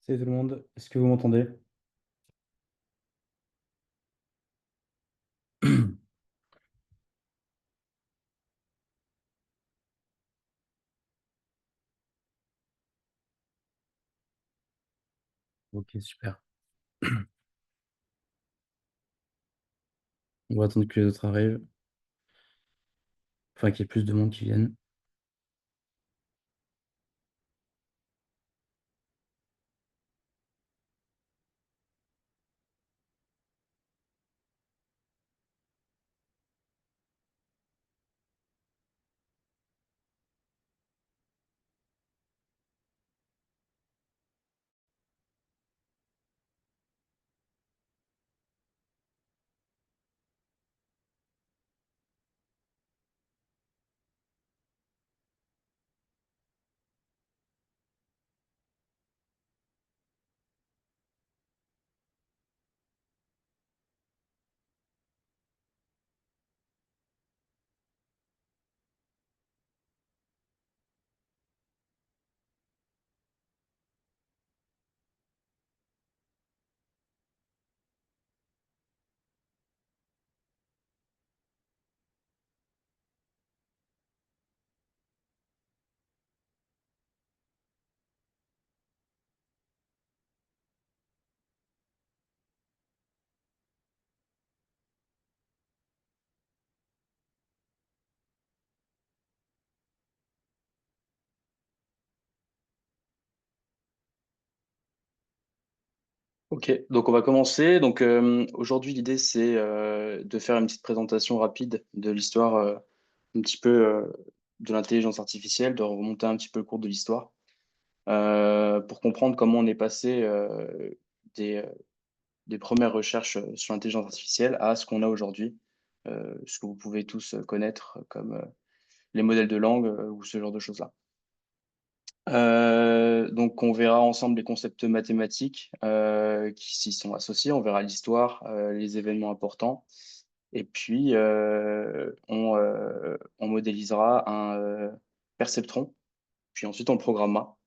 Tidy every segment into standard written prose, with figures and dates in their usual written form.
Salut tout le monde, est-ce que vous m'entendez? Ok, super. On va attendre que les autres arrivent, enfin qu'il y ait plus de monde qui vienne. Ok, donc on va commencer. Donc aujourd'hui, l'idée c'est de faire une petite présentation rapide de l'histoire, un petit peu de l'intelligence artificielle, de remonter un petit peu le cours de l'histoire, pour comprendre comment on est passé des, euh, des premières recherches sur l'intelligence artificielle à ce qu'on a aujourd'hui, ce que vous pouvez tous connaître comme les modèles de langue ou ce genre de choses-là. Donc, on verra ensemble les concepts mathématiques qui s'y sont associés. On verra l'histoire, les événements importants. Et puis, on modélisera un perceptron. Puis ensuite, on le programmera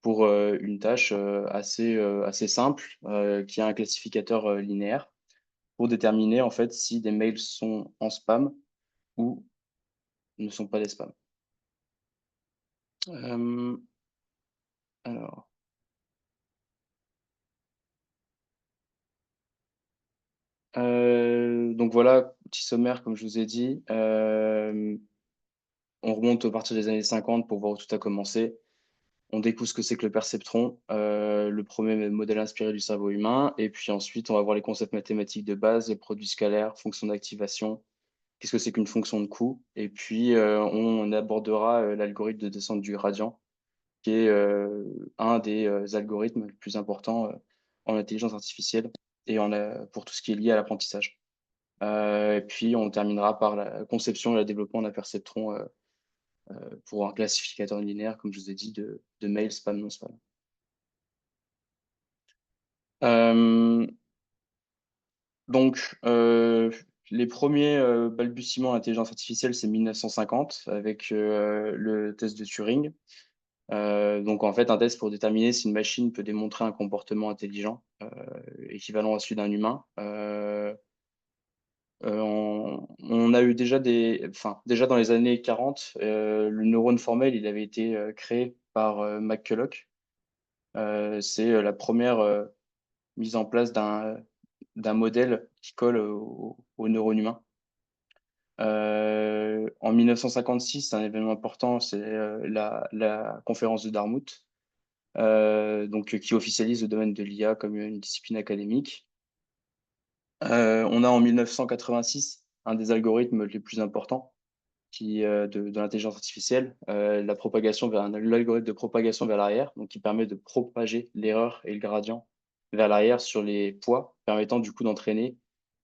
pour une tâche assez simple qui a un classificateur linéaire pour déterminer en fait si des mails sont en spam ou ne sont pas des spams. Euh, alors. Donc voilà, petit sommaire, comme je vous ai dit. On remonte à partir des années 50 pour voir où tout a commencé. On découvre ce que c'est que le perceptron, le premier modèle inspiré du cerveau humain. Et puis ensuite, on va voir les concepts mathématiques de base, les produits scalaires, fonctions d'activation, qu'est-ce que c'est qu'une fonction de coût. Et puis, on abordera l'algorithme de descente du gradient, qui est un des algorithmes les plus importants en intelligence artificielle et pour tout ce qui est lié à l'apprentissage. Et puis, on terminera par la conception et le développement d'un perceptron pour un classificateur linéaire, comme je vous ai dit, de mail, spam, non spam. Euh, donc, les premiers balbutiements d'intelligence artificielle, c'est 1950 avec le test de Turing. Donc, en fait, un test pour déterminer si une machine peut démontrer un comportement intelligent équivalent à celui d'un humain. On a eu déjà dans les années 40, le neurone formel, il avait été créé par McCulloch. C'est la première mise en place d'un modèle qui colle au neurone humain. En 1956, un événement important, c'est la conférence de Dartmouth, qui officialise le domaine de l'IA comme une discipline académique. On a en 1986 un des algorithmes les plus importants de l'intelligence artificielle, l'algorithme de propagation vers l'arrière, donc qui permet de propager l'erreur et le gradient vers l'arrière sur les poids, permettant du coup d'entraîner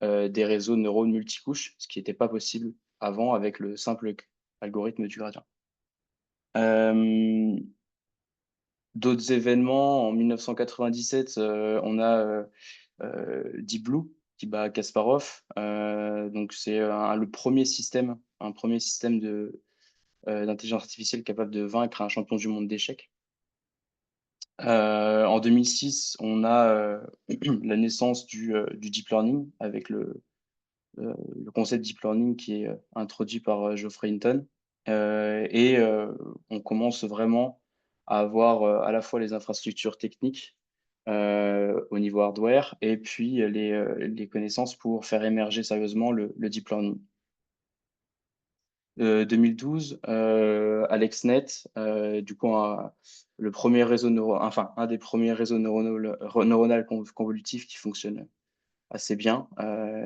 des réseaux de neurones multicouches, ce qui n'était pas possible avant avec le simple algorithme du gradient. Euh, D'autres événements, en 1997, on a Deep Blue qui bat Kasparov. Donc c'est le un premier système d'intelligence artificielle capable de vaincre un champion du monde d'échecs. En 2006, on a la naissance du deep learning avec le concept deep learning qui est introduit par Geoffrey Hinton. On commence vraiment à avoir à la fois les infrastructures techniques au niveau hardware et puis les connaissances pour faire émerger sérieusement le deep learning. 2012, AlexNet, du coup, le premier réseau enfin, un des premiers réseaux neuronal convolutifs qui fonctionne assez bien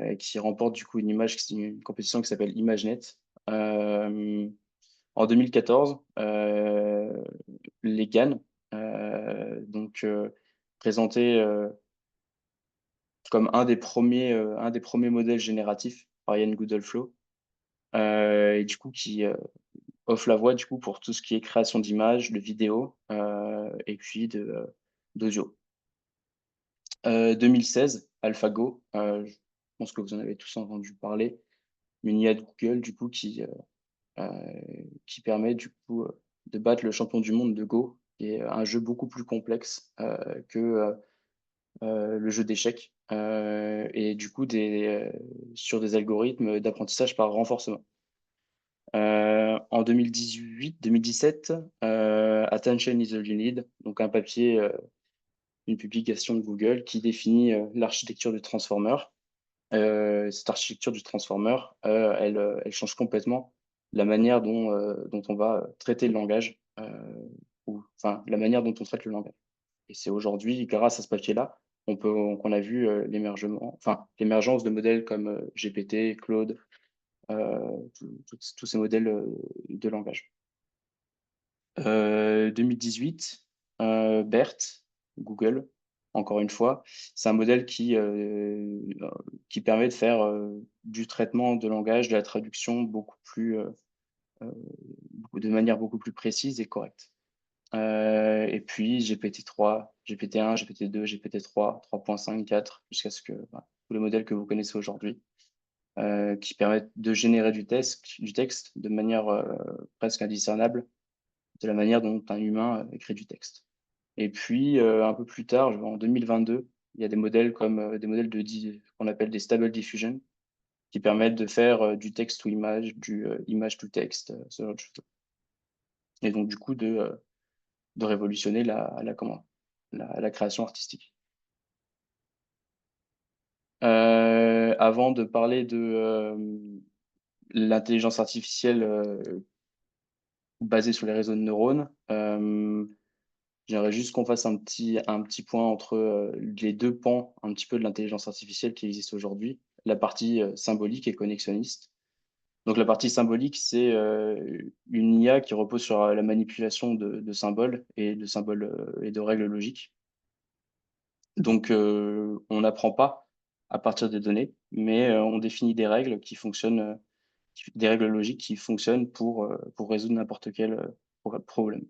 et qui remporte du coup une compétition qui s'appelle ImageNet. En 2014, les GAN, donc présenté comme un des premiers modèles génératifs par Ian Goodall-Flow, et du coup qui offre la voie du coup pour tout ce qui est création d'images, de vidéos et puis d'audio. 2016, AlphaGo, je pense que vous en avez tous entendu parler, une IA de Google du coup qui permet du coup de battre le champion du monde de Go, qui est un jeu beaucoup plus complexe que le jeu d'échecs et du coup sur des algorithmes d'apprentissage par renforcement. En 2017, Attention is all you need, donc un papier, une publication de Google qui définit l'architecture du transformer. Cette architecture du transformer, elle change complètement la manière dont on va traiter le langage, ou enfin la manière dont on traite le langage. Et c'est aujourd'hui, grâce à ce papier-là, qu'on a vu l'émergence de modèles comme GPT, Claude, tous ces modèles de langage. 2018, BERT, Google, encore une fois, c'est un modèle qui permet de faire du traitement de langage, de la traduction euh, de manière beaucoup plus précise et correcte. Et puis GPT-3, GPT-1, GPT-2, GPT-3, 3.5, 4, jusqu'à ce que tous les modèles que vous connaissez aujourd'hui, qui permettent de générer du texte de manière presque indiscernable de la manière dont un humain écrit du texte. Et puis, un peu plus tard, en 2022, il y a des modèles comme des modèles qu'on appelle des Stable Diffusion, qui permettent de faire du texte ou image, du image to texte, ce genre de choses. Et donc, du coup, de révolutionner la création artistique. Avant de parler de l'intelligence artificielle basée sur les réseaux de neurones, j'aimerais juste qu'on fasse un petit point entre les deux pans un petit peu de l'intelligence artificielle qui existe aujourd'hui, la partie symbolique et connexionniste. Donc la partie symbolique, c'est une IA qui repose sur la manipulation de symboles et de symboles et de règles logiques. Donc on n'apprend pas à partir des données, mais on définit des règles qui fonctionnent, des règles logiques qui fonctionnent pour résoudre n'importe quel problème.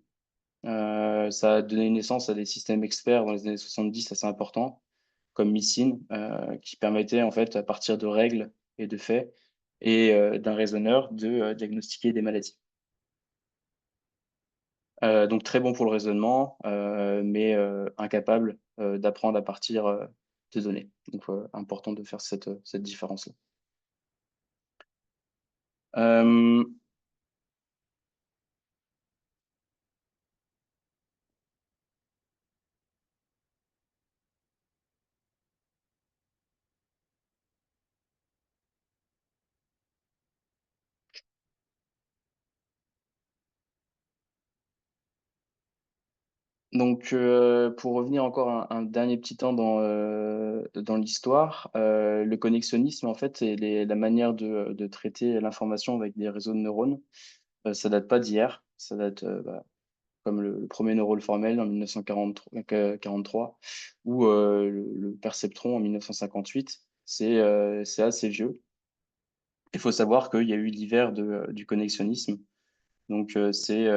Ça a donné naissance à des systèmes experts dans les années 70 assez importants, comme Missine, qui permettait en fait, à partir de règles et de faits et d'un raisonneur, de diagnostiquer des maladies. Donc très bon pour le raisonnement, mais incapable d'apprendre à partir de données. Donc important de faire cette différence-là. Euh, Donc, pour revenir encore un dernier petit temps dans l'histoire, le connexionnisme, en fait, et la manière de traiter l'information avec des réseaux de neurones, ça date pas d'hier. Ça date, comme le premier neurone formel en 1943, ou le perceptron en 1958. C'est assez vieux. Il faut savoir qu'il y a eu l'hiver du connexionnisme. Donc, c'est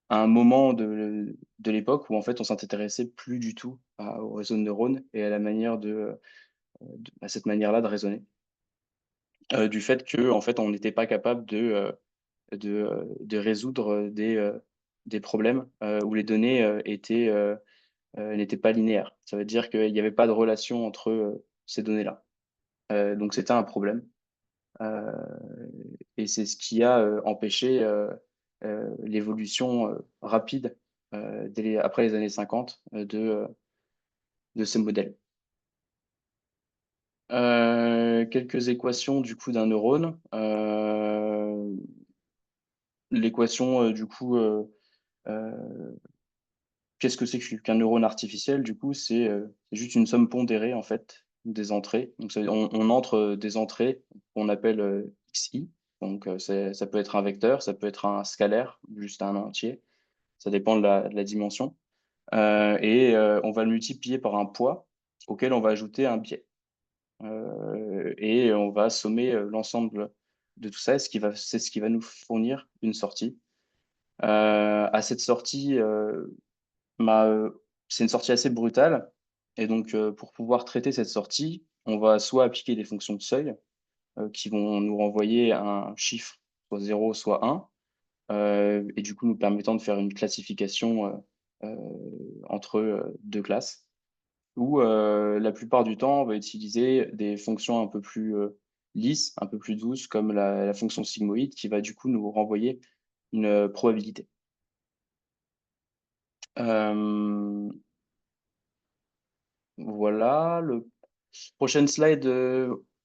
à un moment de l'époque où en fait on s'intéressait plus du tout au réseau de neurones et à la manière à cette manière-là de raisonner. Du fait que en fait on n'était pas capable de résoudre des problèmes où les données n'étaient pas linéaires. Ça veut dire qu'il n'y avait pas de relation entre ces données-là. Donc c'était un problème. Euh, et c'est ce qui a empêché l'évolution rapide après les années 50 de ces modèles. Quelques équations du coup d'un neurone. L'équation du coup, qu'est-ce que c'est qu'un neurone artificiel? Du coup, c'est juste une somme pondérée en fait des entrées. Donc on entre des entrées qu'on appelle xi. Donc ça peut être un vecteur, ça peut être un scalaire, juste un entier. Ça dépend de la dimension. On va le multiplier par un poids auquel on va ajouter un biais. Et on va sommer l'ensemble de tout ça, c'est ce qui va nous fournir une sortie. À cette sortie, c'est une sortie assez brutale. Et donc, pour pouvoir traiter cette sortie, on va soit appliquer des fonctions de seuil qui vont nous renvoyer un chiffre, soit 0, soit 1, et du coup nous permettant de faire une classification entre deux classes. Ou la plupart du temps, on va utiliser des fonctions un peu plus lisses, un peu plus douces, comme la fonction sigmoïde, qui va du coup nous renvoyer une probabilité. Euh, voilà, le prochaine slide,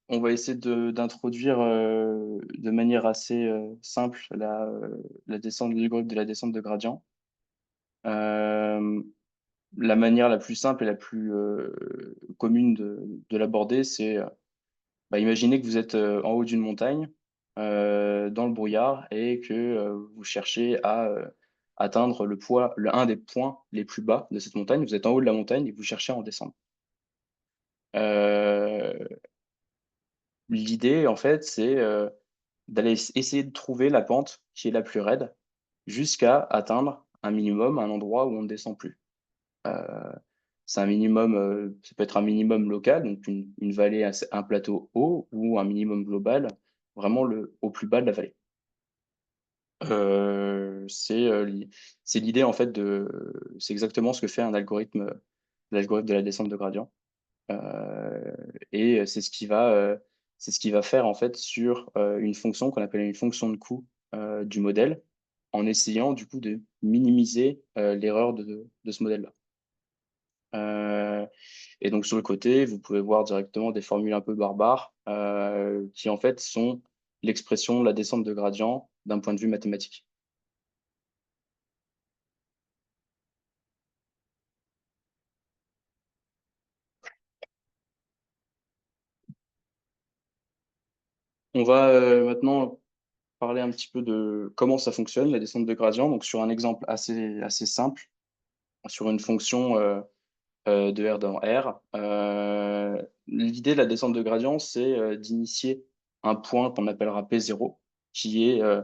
on va essayer d'introduire de manière assez simple la descente, l'algorithme de la descente de gradient. Euh, la manière la plus simple et la plus commune de l'aborder, c'est imaginez que vous êtes en haut d'une montagne, dans le brouillard, et que vous cherchez à atteindre un des points les plus bas de cette montagne. Vous êtes en haut de la montagne et vous cherchez à en descendre. Euh, L'idée, en fait, c'est d'aller essayer de trouver la pente qui est la plus raide jusqu'à atteindre un minimum, un endroit où on ne descend plus. Euh, c'est un minimum, ça peut être un minimum local, donc une vallée, un plateau haut, ou un minimum global, vraiment au plus bas de la vallée. C'est l'idée en fait c'est exactement ce que fait un algorithme, l'algorithme de la descente de gradient. Et c'est ce qui va faire en fait sur une fonction qu'on appelle une fonction de coût du modèle, en essayant du coup de minimiser l'erreur de ce modèle-là. Et donc sur le côté, vous pouvez voir directement des formules un peu barbares qui en fait sont l'expression de la descente de gradient d'un point de vue mathématique. On va maintenant parler un petit peu de comment ça fonctionne, la descente de gradient. Donc sur un exemple assez simple, sur une fonction de R dans R. L'idée de la descente de gradient, c'est d'initier un point qu'on appellera P0, qui est euh,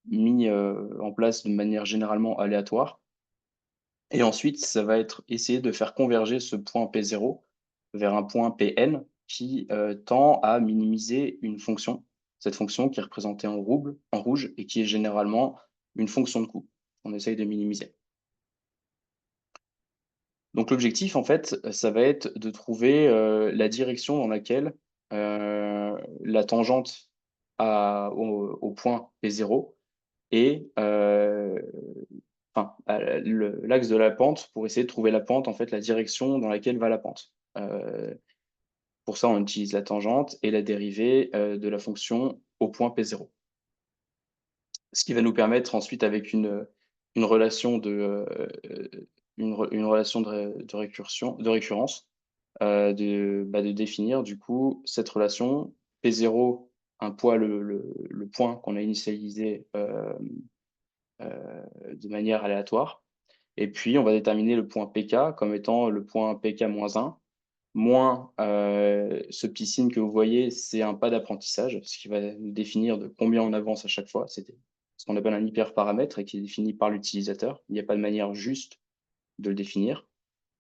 mis en place de manière généralement aléatoire. Et ensuite, ça va être essayer de faire converger ce point P0 vers un point Pn qui tend à minimiser une fonction. Cette fonction qui est représentée en rouge et qui est généralement une fonction de coût. On essaye de minimiser. Donc l'objectif, en fait, ça va être de trouver la direction dans laquelle la tangente au point P0 et l'axe de la pente pour essayer de trouver la pente, en fait, la direction dans laquelle va la pente. Pour ça, on utilise la tangente et la dérivée de la fonction au point P0. Ce qui va nous permettre ensuite, avec une relation une relation de récurrence, de définir du coup cette relation P0, un point, le point qu'on a initialisé de manière aléatoire. Et puis, on va déterminer le point PK comme étant le point PK-1, moins ce petit signe que vous voyez, c'est un pas d'apprentissage, ce qui va nous définir de combien on avance à chaque fois. C'est ce qu'on appelle un hyperparamètre et qui est défini par l'utilisateur. Il n'y a pas de manière juste de le définir.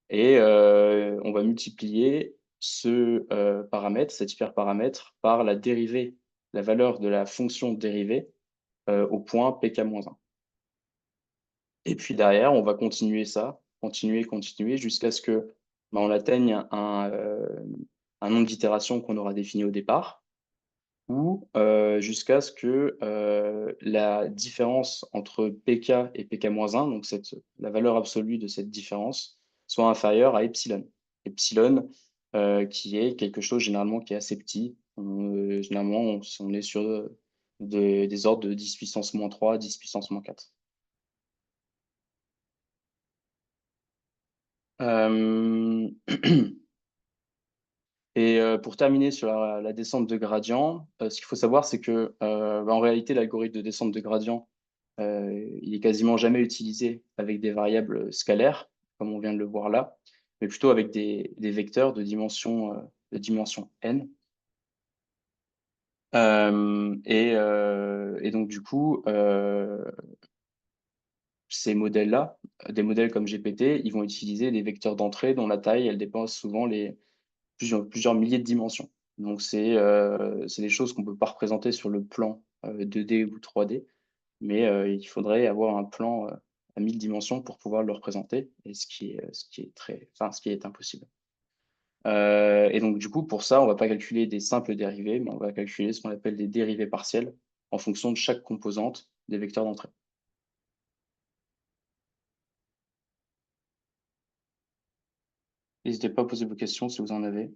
Et on va multiplier ce paramètre, cet hyperparamètre, par la dérivée, la valeur de la fonction dérivée au point pk-1. Et puis derrière, on va continuer ça, continuer jusqu'à ce que, bah, on atteigne un nombre d'itérations qu'on aura défini au départ ou jusqu'à ce que, la différence entre Pk et Pk-1, donc la valeur absolue de cette différence, soit inférieure à epsilon. Epsilon, qui est quelque chose généralement qui est assez petit. Généralement, on est sur, des ordres de 10 puissance -3, 10 puissance -4. Hem Et pour terminer sur la descente de gradient, ce qu'il faut savoir, c'est que, bah, en réalité, l'algorithme de descente de gradient, il est quasiment jamais utilisé avec des variables scalaires, comme on vient de le voir là, mais plutôt avec des vecteurs de dimension n. Et donc du coup, ces modèles-là, des modèles comme GPT, ils vont utiliser des vecteurs d'entrée dont la taille, elle dépasse souvent les plusieurs milliers de dimensions. Donc c'est des choses qu'on ne peut pas représenter sur le plan, 2D ou 3D, mais il faudrait avoir un plan, à 1000 dimensions pour pouvoir le représenter et ce qui est impossible. Et donc du coup, pour ça, on ne va pas calculer des simples dérivés, mais on va calculer ce qu'on appelle des dérivés partielles en fonction de chaque composante des vecteurs d'entrée. N'hésitez pas à poser vos questions si vous en avez.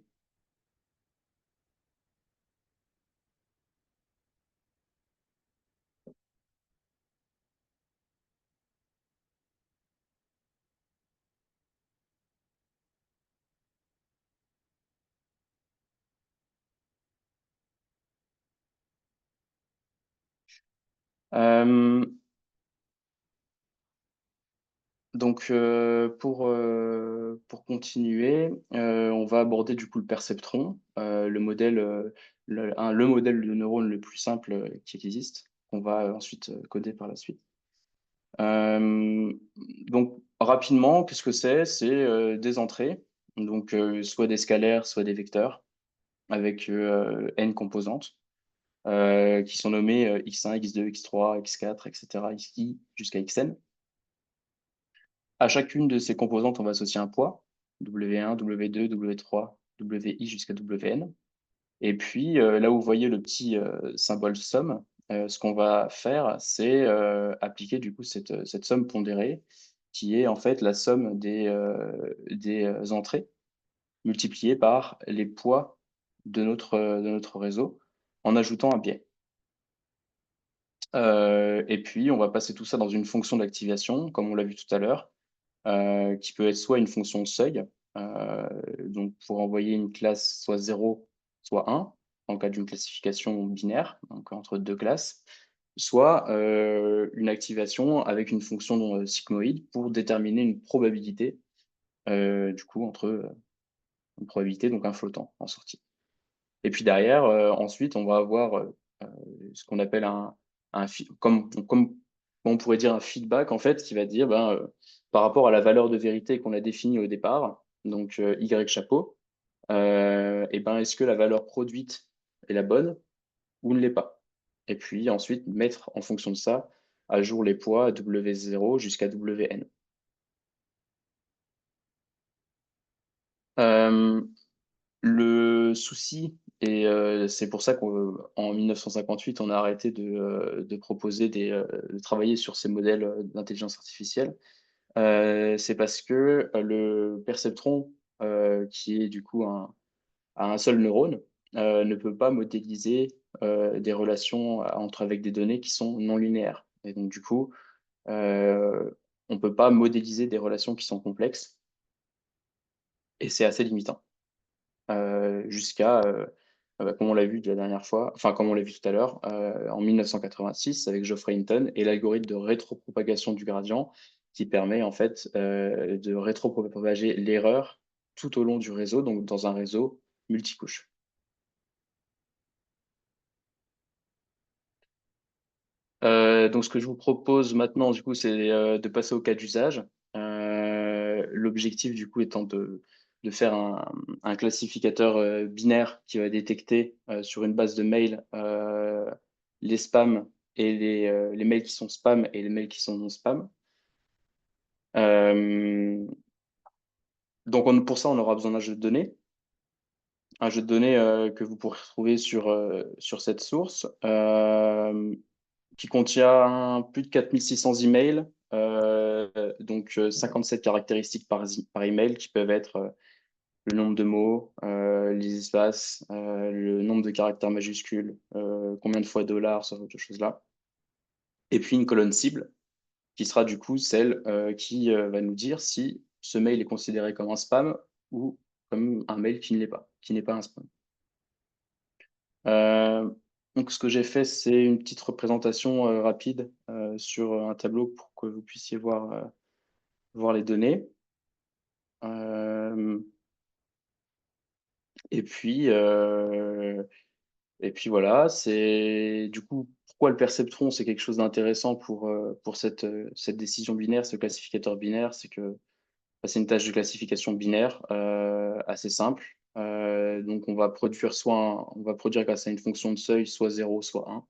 Hem Donc, pour continuer, on va aborder du coup le perceptron, le modèle, le modèle de neurone le plus simple, qui existe, qu'on va ensuite, coder par la suite. Hem, donc rapidement, qu'est-ce que c'est? C'est, des entrées, donc, soit des scalaires, soit des vecteurs avec, n composantes, qui sont nommées, x1, x2, x3, x4 et cetera, xi jusqu'à xn. À chacune de ces composantes, on va associer un poids, W1, W2, W3, WI jusqu'à WN. Et puis, là où vous voyez le petit, symbole somme, ce qu'on va faire, c'est, appliquer du coup cette somme pondérée qui est en fait la somme des entrées multipliées par les poids de notre réseau en ajoutant un biais. Et puis on va passer tout ça dans une fonction d'activation, comme on l'a vu tout à l'heure, qui peut être soit une fonction seuil, donc pour envoyer une classe soit 0, soit 1, dans le cas d'une classification binaire, donc entre 2 classes, soit, une activation avec une fonction, sigmoïde pour déterminer une probabilité, du coup une probabilité, donc un flottant en sortie. Et puis derrière, ensuite, on va avoir, ce qu'on appelle comme on pourrait dire un feedback en fait, qui va dire, ben, par rapport à la valeur de vérité qu'on a définie au départ, donc Y chapeau, et ben, est-ce que la valeur produite est la bonne ou ne l'est pas? Et puis ensuite mettre en fonction de ça, à jour les poids W0 jusqu'à WN. Hem Le souci et c'est pour ça qu'en 1958, on a arrêté de proposer de travailler sur ces modèles, d'intelligence artificielle. C'est parce que, le perceptron, qui est du coup un seul neurone, ne peut pas modéliser, des relations avec des données qui sont non linéaires et donc du coup, on peut pas modéliser des relations qui sont complexes et c'est assez limitant. Jusqu'à, comme on l'a vu la dernière fois, enfin comme on l'a vu tout à l'heure, en 1986 avec Geoffrey Hinton et l'algorithme de rétropropagation du gradient qui permet en fait, de rétropropager l'erreur tout au long du réseau, donc dans un réseau multicouche. Donc ce que je vous propose maintenant du coup, c'est, de passer au cas d'usage. L'objectif du coup étant de faire un classificateur, binaire qui va détecter, sur une base de mails, les spams et les mails qui sont spam et les mails qui sont non spam. Euh, donc pour ça, on aura besoin d'un jeu de données. Un jeu de données que vous pourrez retrouver sur cette source, qui contient plus de 4600 emails, donc 57 caractéristiques par email qui peuvent être le nombre de mots, les espaces, le nombre de caractères majuscules, combien de fois $, ce genre de choses-là. Et puis une colonne cible, qui sera du coup celle qui va nous dire si ce mail est considéré comme un spam ou comme un mail qui ne l'est pas, qui n'est pas un spam. Euh, donc ce que j'ai fait, c'est une petite représentation rapide sur un tableau pour que vous puissiez voir les données. Euh, et puis, euh, Et puis voilà, c'est du coup pourquoi le perceptron, c'est quelque chose d'intéressant pour cette décision binaire, ce classificateur binaire, c'est que bah, c'est une tâche de classification binaire assez simple. Donc on va produire grâce à une fonction de seuil soit 0, soit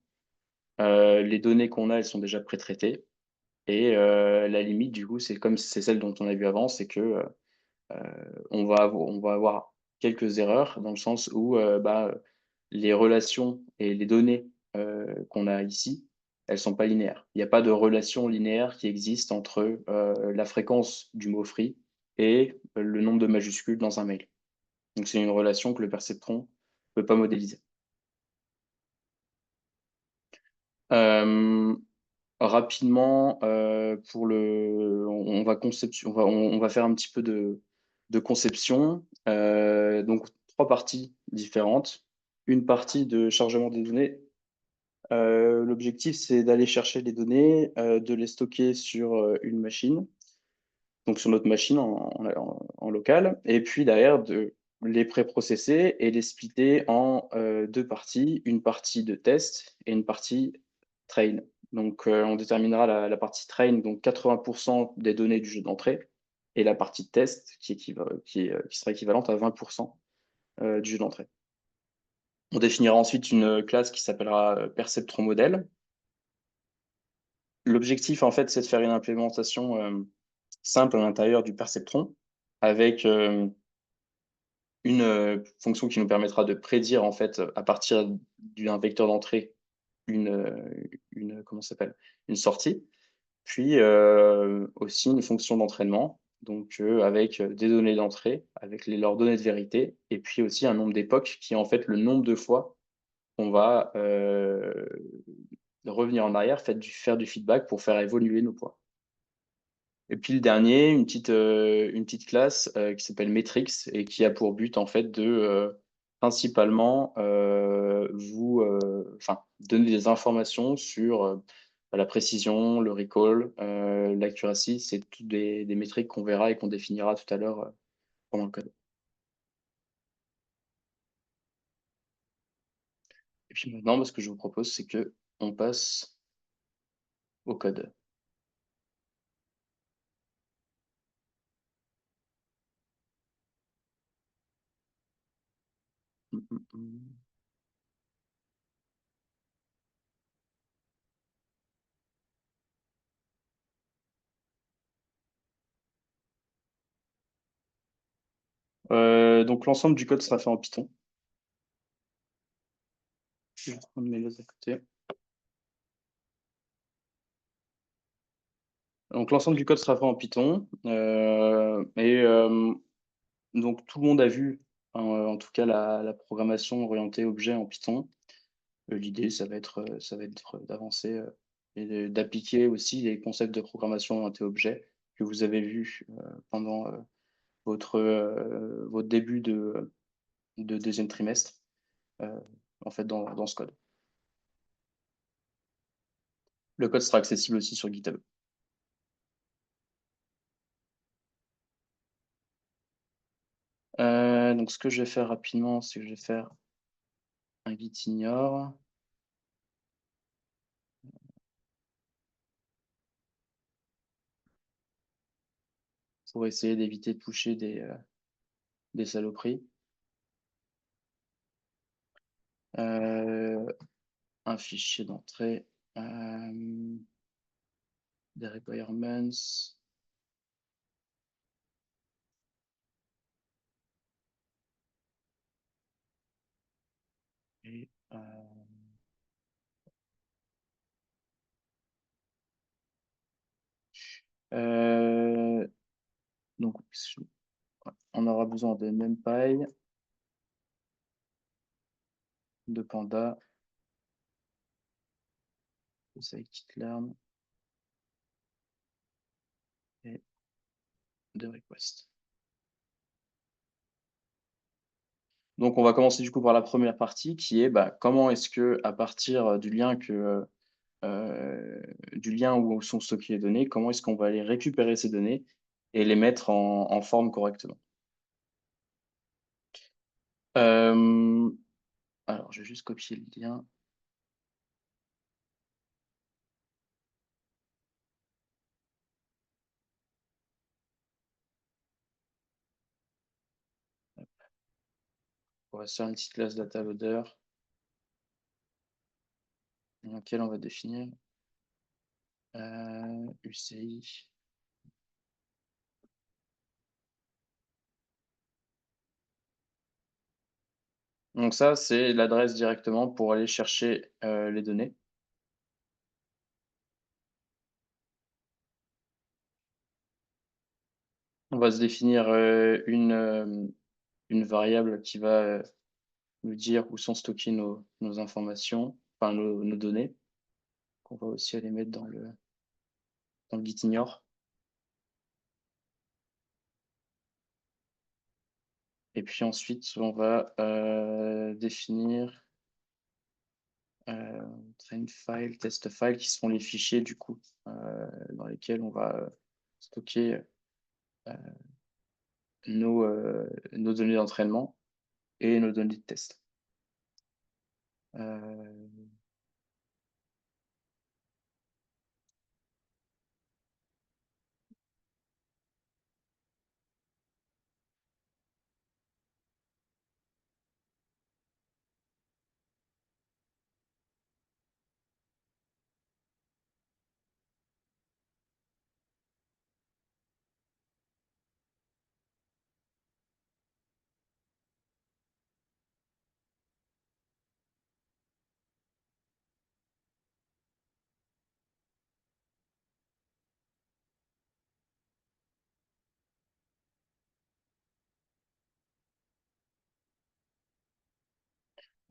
1. Les données qu'on a, elles sont déjà pré-traitées. Et la limite, du coup, c'est comme c'est celle dont on a vu avant, c'est que on va avoir quelques erreurs dans le sens où les relations et les données qu'on a ici, elles sont pas linéaires. Il n'y a pas de relation linéaire qui existe entre la fréquence du mot free et le nombre de majuscules dans un mail. Donc c'est une relation que le perceptron ne peut pas modéliser. Euh, Rapidement, on va faire un petit peu de conception. Donc, trois parties différentes. Une partie de chargement des données. L'objectif, c'est d'aller chercher les données, de les stocker sur une machine, donc sur notre machine en local, et puis derrière, de les préprocesser et les splitter en deux parties, une partie de test et une partie train. Donc, on déterminera la partie train, donc 80% des données du jeu d'entrée, et la partie test qui sera équivalente à 20% du jeu d'entrée. On définira ensuite une classe qui s'appellera perceptron-modèle. L'objectif, en fait, c'est de faire une implémentation simple à l'intérieur du perceptron avec une fonction qui nous permettra de prédire, en fait, à partir d'un vecteur d'entrée, comment ça s'appelle, une sortie. Puis aussi une fonction d'entraînement, donc avec des données d'entrée, avec leurs données de vérité, et puis aussi un nombre d'époques qui est en fait le nombre de fois qu'on va revenir en arrière, faire du feedback pour faire évoluer nos points. Et puis le dernier, une petite classe qui s'appelle Metrix et qui a pour but en fait de principalement enfin, donner des informations sur la précision, le recall, l'accuracy. C'est toutes des métriques qu'on verra et qu'on définira tout à l'heure pendant le code. Et puis maintenant, ce que je vous propose, c'est que on passe au code. Hum, hum, hum. Donc l'ensemble du code sera fait en Python. Je vais prendre mes notes à côté. Donc l'ensemble du code sera fait en Python. Donc tout le monde a vu, en tout cas, la programmation orientée objet en Python. L'idée, ça va être d'avancer et d'appliquer aussi les concepts de programmation orientée objet que vous avez vus pendant votre début de deuxième trimestre, euh, en fait, dans ce code. Le code sera accessible aussi sur GitHub. Donc, ce que je vais faire rapidement, c'est que je vais faire un git ignore. Pour essayer d'éviter de pusher des saloperies. Euh, un fichier d'entrée, des requirements. Et, donc, on aura besoin de NumPy, de Panda, de scikit-learn et de request. Donc, on va commencer du coup par la première partie qui est comment est-ce que à partir du lien où sont stockées les données, comment est-ce qu'on va aller récupérer ces données et les mettre en forme correctement. Alors, je vais juste copier le lien. On va se faire une petite classe data loader dans laquelle on va définir UCI. Donc ça, c'est l'adresse directement pour aller chercher les données. On va se définir une variable qui va nous dire où sont stockées nos informations, enfin nos données. On va aussi aller mettre dans le gitignore. Et puis ensuite, on va définir train file, test file, qui sont les fichiers du coup dans lesquels on va stocker nos données d'entraînement et nos données de test.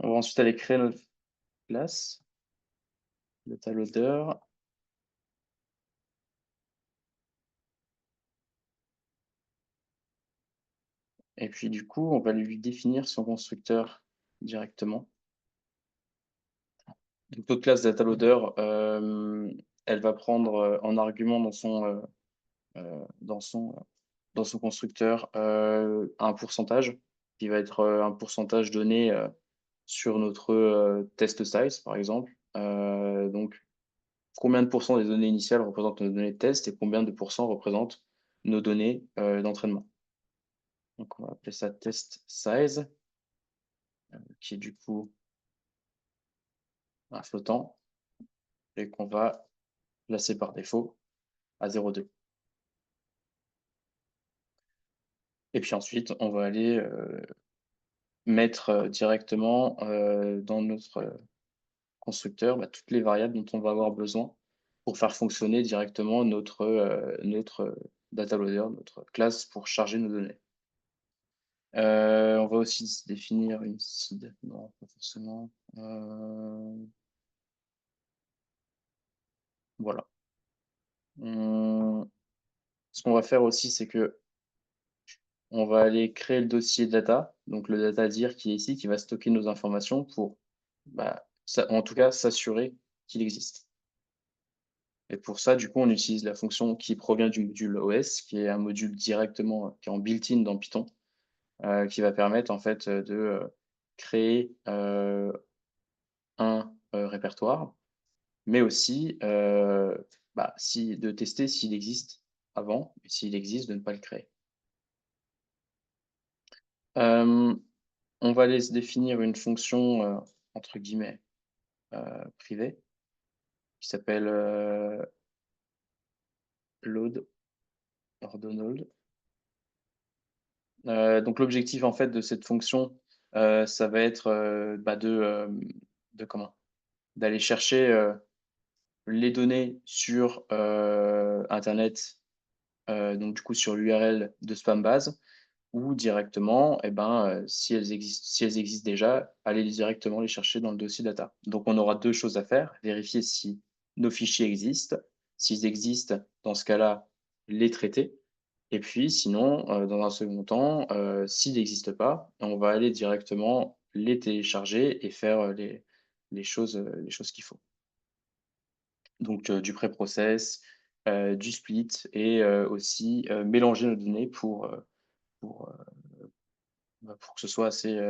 On va ensuite aller créer notre classe, data loader. Et puis du coup, on va lui définir son constructeur directement. Donc notre classe data loader, elle va prendre en argument dans son constructeur un pourcentage qui va être un pourcentage donné sur notre test size, par exemple. Donc, combien de pourcents des données initiales représentent nos données de test et combien de pourcents représentent nos données d'entraînement. Donc, on va appeler ça test size, qui est du coup un flottant et qu'on va placer par défaut à 0,2. Et puis ensuite, on va aller mettre directement dans notre constructeur toutes les variables dont on va avoir besoin pour faire fonctionner directement notre data loader, notre classe pour charger nos données. On va aussi définir une seed. Non, pas forcément. Voilà. Ce qu'on va faire aussi, c'est que on va aller créer le dossier data, donc le data dir qui est ici, qui va stocker nos informations pour, en tout cas, s'assurer qu'il existe. Et pour ça, du coup, on utilise la fonction qui provient du module OS, qui est un module directement, qui est en built-in dans Python, qui va permettre en fait de créer un répertoire, mais aussi de tester s'il existe avant, et s'il existe, de ne pas le créer. On va aller se définir une fonction entre guillemets privée qui s'appelle load ordonald. Donc l'objectif en fait de cette fonction, Ça va être, de comment? D'aller chercher, les données sur, internet, donc du coup sur l'URL de Spambase ou directement et ben, si elles existent déjà, aller directement les chercher dans le dossier data. Donc on aura 2 choses à faire, vérifier si nos fichiers existent. S'ils existent, dans ce cas-là, les traiter et puis sinon, dans un second temps, s'ils n'existent pas, on va aller directement les télécharger et faire, les choses qu'il faut. Donc, du pré-process, du split et aussi, mélanger nos données pour, pour que ce soit assez,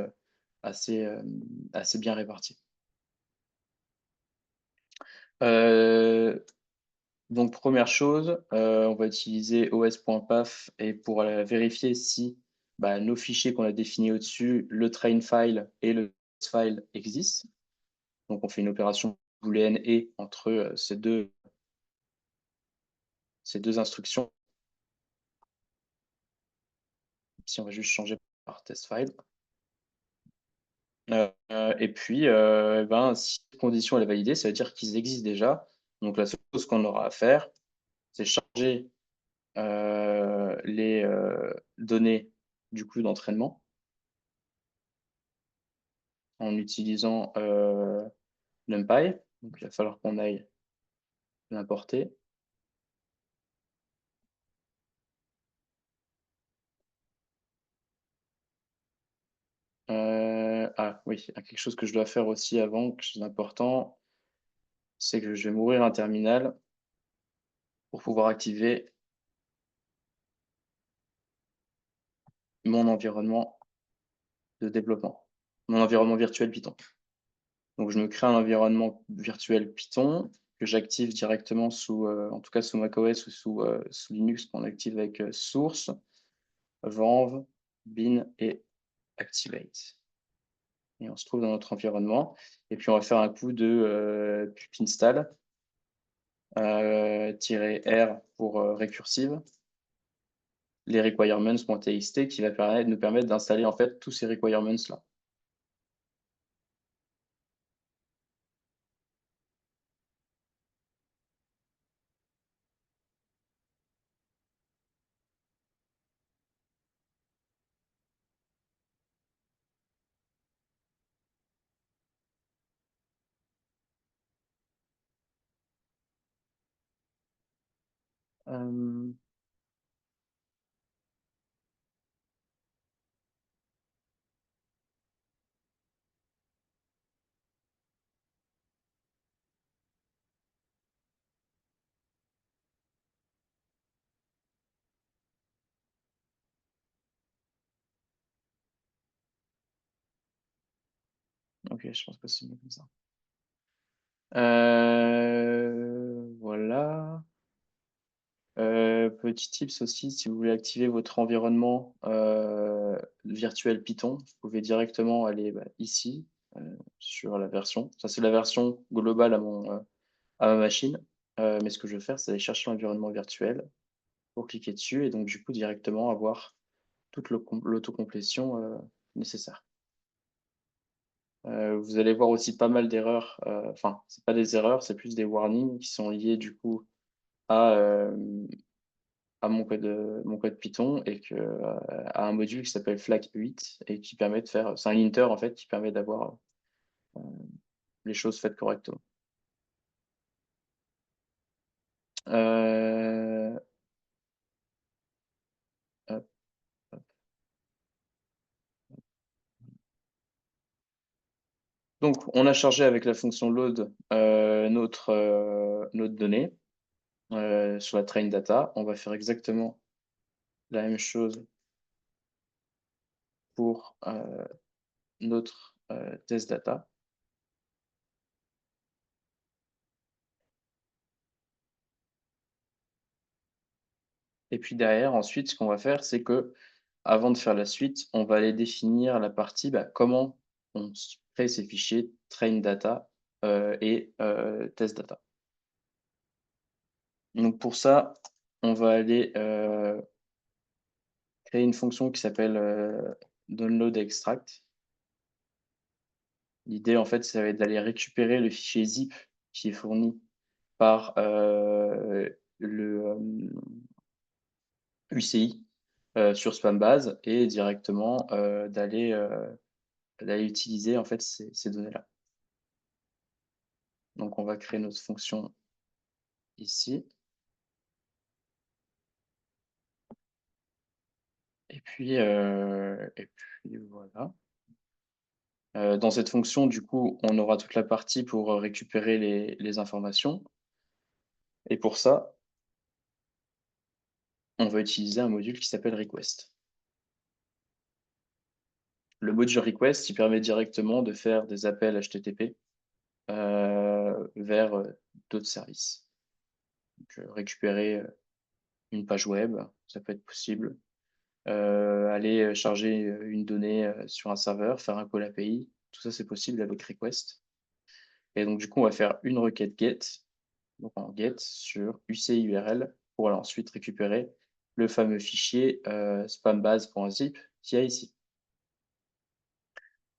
assez bien réparti. Heu, donc première chose, on va utiliser os.paf et pour, vérifier si, bah, nos fichiers qu'on a définis au-dessus, le train file et le file existent. Donc on fait une opération booléenne et entre, ces deux instructions. Si on va juste changer par test file. Et puis, ben, si cette condition elle est validée, ça veut dire qu'ils existent déjà. Donc la seule chose qu'on aura à faire, c'est charger, les, données du coup d'entraînement en utilisant, NumPy. Donc il va falloir qu'on aille l'importer. Ah oui, il y a quelque chose que je dois faire aussi avant, quelque chose d'important, c'est que je vais m'ouvrir un terminal pour pouvoir activer mon environnement de développement, mon environnement virtuel Python. Donc je me crée un environnement virtuel Python que j'active directement sous, en tout cas sous macOS ou sous Linux qu'on active avec, source, venv, bin et activate et on se trouve dans notre environnement et puis on va faire un coup de, pip install, -r pour, récursive, les requirements.txt qui va nous permettre d'installer en fait tous ces requirements là. Hem OK, je pense que c'est mieux comme ça. Voilà. Petit tips aussi, si vous voulez activer votre environnement, virtuel Python, vous pouvez directement aller, bah, ici, sur la version. Ça, c'est la version globale à ma machine. Mais ce que je vais faire, c'est aller chercher l'environnement virtuel pour cliquer dessus et donc du coup directement avoir toute l'autocomplétion, nécessaire. Vous allez voir aussi pas mal d'erreurs, enfin, c'est pas des erreurs, c'est plus des warnings qui sont liés du coup à, mon code Python et à un module qui s'appelle flag8 et qui permet de faire c'est un linter en fait qui permet d'avoir, heu, les choses faites correctement. Heu, hop, hop. Donc on a chargé avec la fonction load, notre donnée, sur la train data. On va faire exactement la même chose pour, notre, test data. Et puis derrière, ensuite, ce qu'on va faire, c'est que avant de faire la suite, on va aller définir la partie, bah, comment on crée ces fichiers train data, et test data. Donc pour ça, on va aller, créer une fonction qui s'appelle, download extract. L'idée, en fait, ça va être d'aller récupérer le fichier zip qui est fourni par, UCI, sur Spambase et directement, d'aller utiliser, en fait, ces données-là. Donc on va créer notre fonction ici et puis voilà. Dans cette fonction, du coup, on aura toute la partie pour, récupérer les informations et pour ça, on va utiliser un module qui s'appelle request. Le module request, il permet directement de faire des appels HTTP, vers, d'autres services. Donc, récupérer, une page web, ça peut être possible. Aller, charger, une donnée, sur un serveur, faire un call API, tout ça, c'est possible avec request et donc du coup, on va faire une requête get, donc en get sur UCI URL pour aller ensuite récupérer le fameux fichier, spambase.zip qu'il y a ici.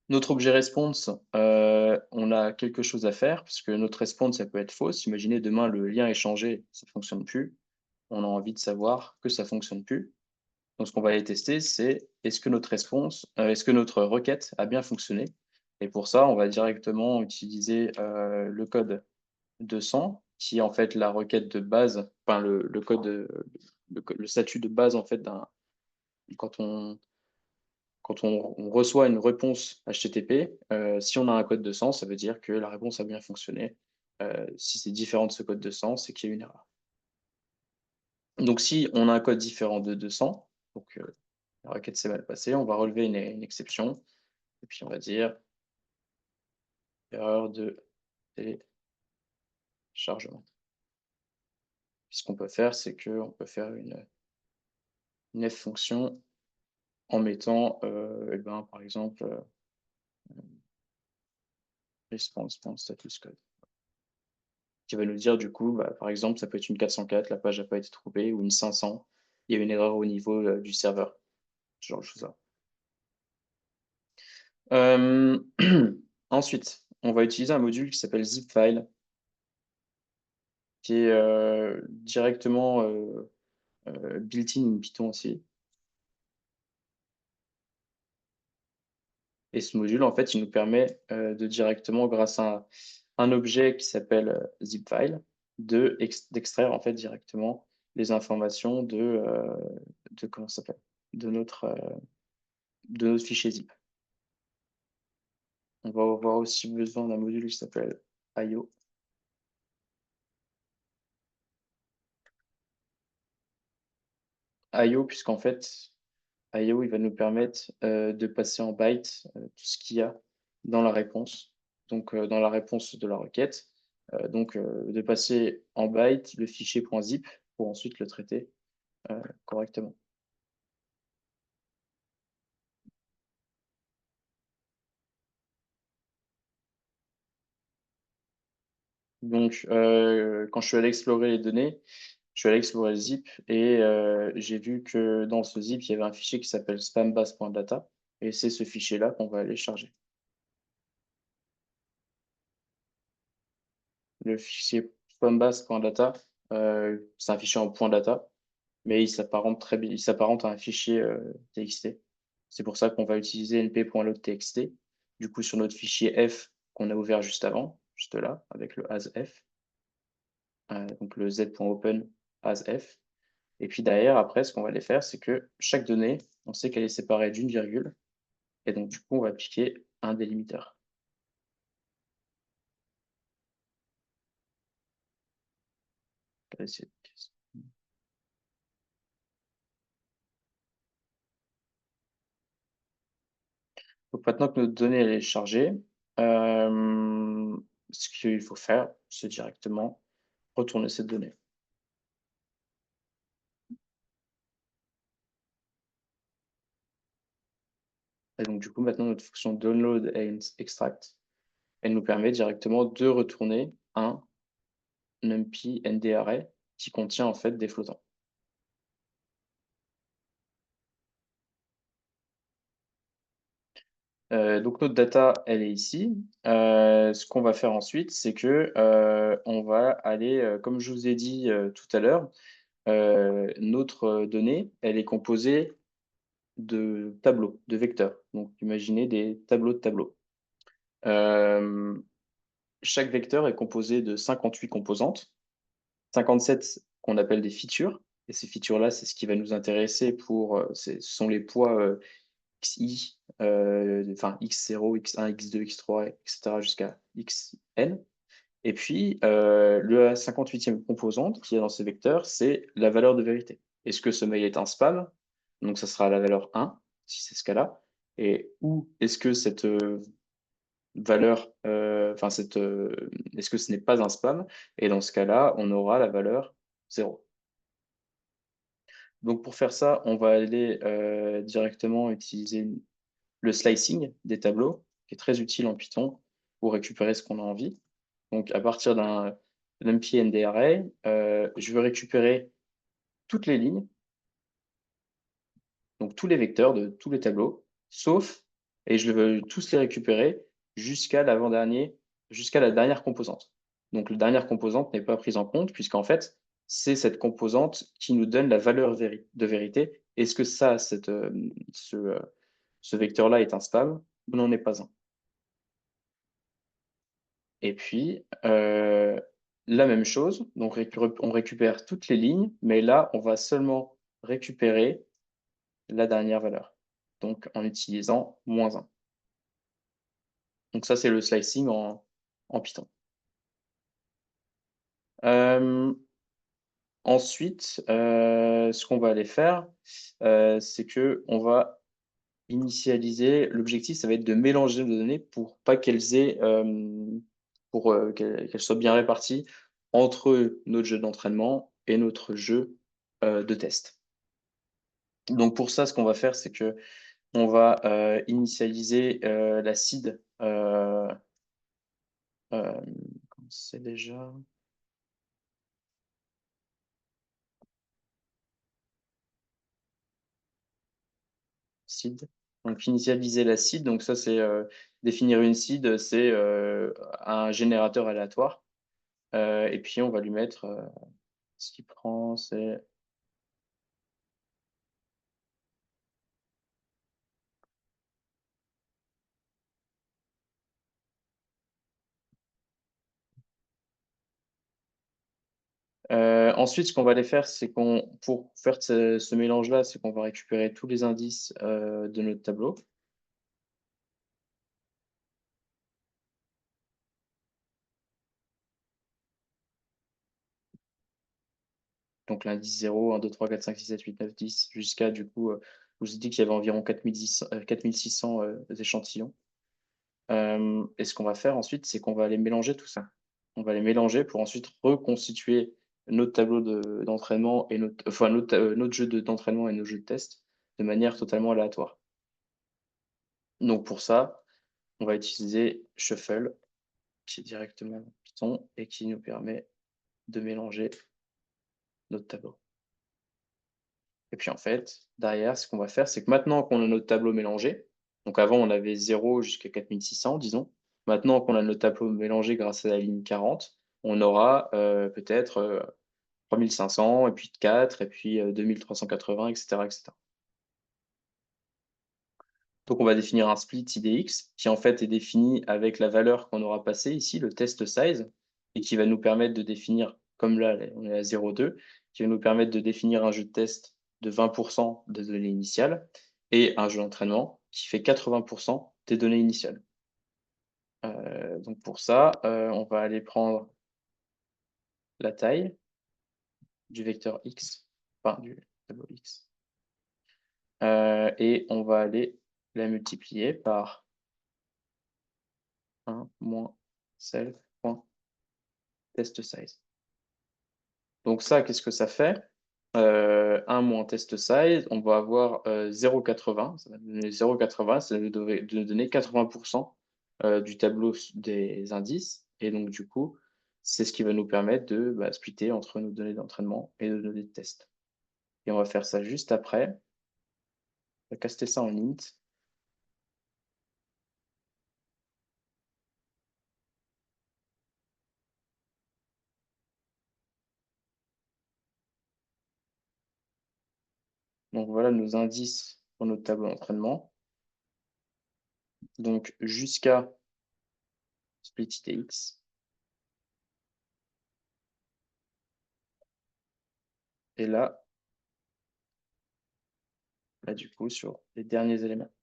Notre objet response, on a quelque chose à faire parce que notre response, ça peut être fausse. Imaginez demain le lien est changé, ça fonctionne plus. On a envie de savoir que ça fonctionne plus. Donc ce qu'on va aller tester, c'est est-ce que notre response, est-ce que notre requête a bien fonctionné? Et pour ça, on va directement utiliser, le code 200 qui est en fait la requête de base, enfin le code, le statut de base en fait quand on on reçoit une réponse HTTP, si on a un code 200, ça veut dire que la réponse a bien fonctionné. Si c'est différent de ce code 200, c'est qu'il y a une erreur. Donc si on a un code différent de 200, donc la requête s'est mal passée, on va relever une exception et puis on va dire erreur de téléchargement. Puis ce qu'on peut faire, c'est qu'on peut faire une f fonction en mettant, par exemple, response.status code. Qui va nous dire du coup, par exemple, ça peut être une 404, la page n'a pas été trouvée, ou une 500, il y a une erreur au niveau du serveur, ce genre de choses-là. Ensuite, on va utiliser un module qui s'appelle zipfile, qui est directement built-in in Python aussi. Et ce module, en fait, il nous permet de directement, grâce à un objet qui s'appelle zipfile, d'extraire en fait directement les informations de comment ça s'appelle, de notre fichier zip. On va avoir aussi besoin d'un module qui s'appelle IO. IO, puisqu'en fait, IO, il va nous permettre de passer en bytes tout ce qu'il y a dans la réponse, donc dans la réponse de la requête, de passer en bytes le fichier .zip pour ensuite le traiter correctement. Donc, quand je suis allé explorer les données, je suis allé explorer le zip et j'ai vu que dans ce zip, il y avait un fichier qui s'appelle spambase.data et c'est ce fichier-là qu'on va aller charger. Le fichier spambase.data, c'est un fichier en point .data, mais il s'apparente à un fichier TXT. C'est pour ça qu'on va utiliser np.load.txt. Du coup, sur notre fichier f qu'on a ouvert juste avant, juste là, avec le asf, donc le z.open asf. Et puis derrière, après, ce qu'on va aller faire, c'est que chaque donnée, on sait qu'elle est séparée d'une virgule. Et donc, du coup, on va appliquer un délimiteur. Donc maintenant que notre donnée elle est chargée, ce qu'il faut faire, c'est directement retourner cette donnée. Et donc du coup, maintenant notre fonction download and extract, elle nous permet directement de retourner un numpy ndarray qui contient en fait des flottants. Donc notre data, elle est ici. Ce qu'on va faire ensuite, c'est que, on va aller, comme je vous ai dit, tout à l'heure, notre, donnée, elle est composée de tableaux, de vecteurs. Donc imaginez des tableaux de tableaux. Hem, Chaque vecteur est composé de 58 composantes, 57 qu'on appelle des features, et ces features-là, c'est ce qui va nous intéresser pour, ce sont les poids, xi, enfin x0, x1, x2, x3 et cetera jusqu'à xn. Et puis, la 58e composante qui est dans ces vecteurs, c'est la valeur de vérité. Est-ce que ce mail est un spam? Donc ça sera la valeur 1, si c'est ce cas-là. Et ou est-ce que cette, valeur, enfin cette, est-ce que ce n'est pas un spam? Et dans ce cas-là, on aura la valeur 0. Donc pour faire ça, on va aller, directement utiliser le slicing des tableaux, qui est très utile en Python pour récupérer ce qu'on a envie. Donc à partir d'un numpy and array, je veux récupérer toutes les lignes, donc tous les vecteurs de tous les tableaux, sauf, et je veux tous les récupérer jusqu'à l'avant-dernier, jusqu'à la dernière composante. Donc la dernière composante n'est pas prise en compte, puisqu'en fait, c'est cette composante qui nous donne la valeur de vérité. Est-ce que ça, ce vecteur-là est un spam ou n'en est pas un? Et puis, la même chose, donc on récupère toutes les lignes, mais là, on va seulement récupérer la dernière valeur, donc en utilisant -1. Donc ça, c'est le slicing en Python. Ensuite, ce qu'on va aller faire, c'est qu'on va initialiser, l'objectif, ça va être de mélanger nos données pour pas qu'elles aient, pour, qu'elles soient bien réparties entre notre jeu d'entraînement et notre jeu, de test. Donc pour ça, ce qu'on va faire, c'est qu'on va, initialiser, la seed, comment c'est déjà? Seed. Donc initialiser la seed, donc ça c'est, définir une seed, c'est, un générateur aléatoire, et puis on va lui mettre, ce qu'il prend, c'est ensuite ce qu'on va aller faire, c'est qu'on pour faire ce mélange-là, c'est qu'on va récupérer tous les indices, de notre tableau. Donc l'indice 0, 1, 2, 3, 4, 5, 6, 7, 8, 9, 10 jusqu'à du coup, je vous ai dit qu'il y avait environ 4600, échantillons. Et ce qu'on va faire ensuite, c'est qu'on va aller mélanger tout ça. On va les mélanger pour ensuite reconstituer notre tableau d'entraînement et notre jeu d'entraînement et nos jeux de test de manière totalement aléatoire. Donc pour ça, on va utiliser shuffle qui est directement dans Python et qui nous permet de mélanger notre tableau. Et puis en fait, derrière, ce qu'on va faire, c'est que maintenant qu'on a notre tableau mélangé, donc avant on avait 0 jusqu'à 4600, disons. Maintenant qu'on a notre tableau mélangé grâce à la ligne 40, on aura peut-être 3500, et puis 4, et puis 2380, etc., etc. Donc on va définir un split IDX qui en fait est défini avec la valeur qu'on aura passée ici, le test size, et qui va nous permettre de définir, comme là on est à 0,2, qui va nous permettre de définir un jeu de test de 20% des données initiales et un jeu d'entraînement qui fait 80% des données initiales. Donc pour ça, on va aller prendre la taille du vecteur X, enfin du tableau X, et on va aller la multiplier par 1 moins self.test size. Donc ça, qu'est-ce que ça fait? 1 moins test size, on va avoir 0,80, ça va nous donner 0,80, ça va nous donner 80% du tableau des indices. Et donc du coup, c'est ce qui va nous permettre de splitter entre nos données d'entraînement et nos données de test. Et on va faire ça juste après. On va caster ça en int. Donc voilà nos indices pour notre tableau d'entraînement. Donc jusqu'à split IDX. Et là, du coup, sur les derniers éléments.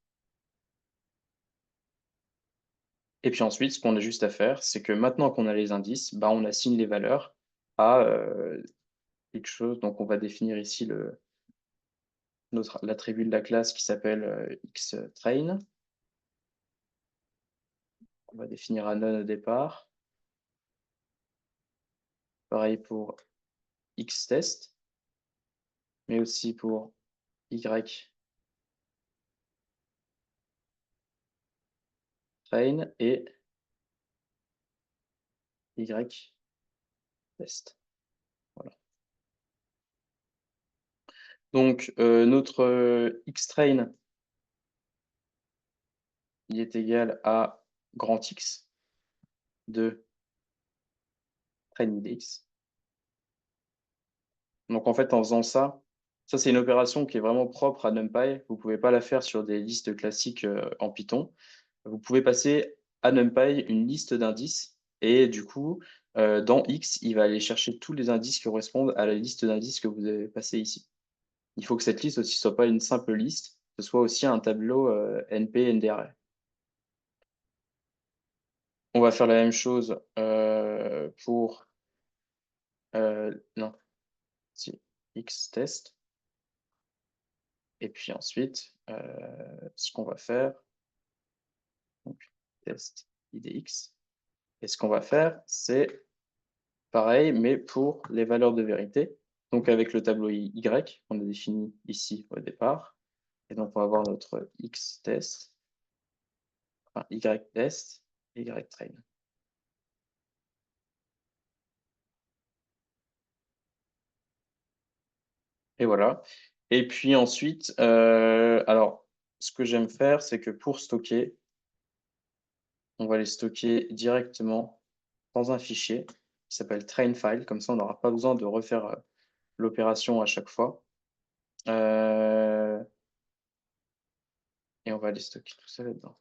Et puis ensuite, ce qu'on a juste à faire, c'est que maintenant qu'on a les indices, on assigne les valeurs à quelque chose. Donc on va définir ici l'attribut de la classe qui s'appelle xTrain. On va définir un none au départ. Pareil pour xTest, mais aussi pour yTrain et yTest. Voilà. Donc notre xTrain, il est égal à grand X de trainIDX. Donc en fait, en faisant ça, c'est une opération qui est vraiment propre à NumPy. Vous ne pouvez pas la faire sur des listes classiques en Python. Vous pouvez passer à NumPy une liste d'indices et du coup, dans X, il va aller chercher tous les indices qui correspondent à la liste d'indices que vous avez passé ici. Il faut que cette liste aussi ne soit pas une simple liste, que ce soit aussi un tableau NP, NDRL. On va faire la même chose pour non, si, xTest. Et puis ensuite, ce qu'on va faire, donc test IDX. Et ce qu'on va faire, c'est pareil, mais pour les valeurs de vérité. Donc avec le tableau Y qu'on a défini ici au départ. Et donc on va avoir notre xTest, enfin yTest et yTrain. Et voilà. Et puis ensuite, alors, ce que j'aime faire, c'est que pour stocker, on va les stocker directement dans un fichier qui s'appelle trainFile. Comme ça, on n'aura pas besoin de refaire l'opération à chaque fois. Et on va aller stocker tout ça là-dedans.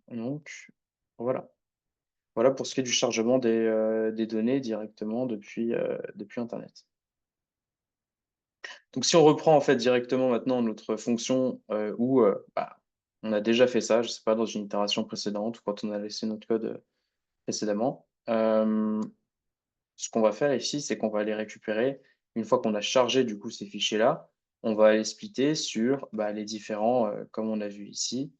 Donc, voilà. Voilà pour ce qui est du chargement des données directement depuis Internet. Donc, si on reprend en fait directement maintenant notre fonction où on a déjà fait ça, je ne sais pas, dans une itération précédente ou quand on a laissé notre code précédemment. Ce qu'on va faire ici, c'est qu'on va aller récupérer, une fois qu'on a chargé du coup ces fichiers-là, on va les splitter sur les différents, comme on a vu ici,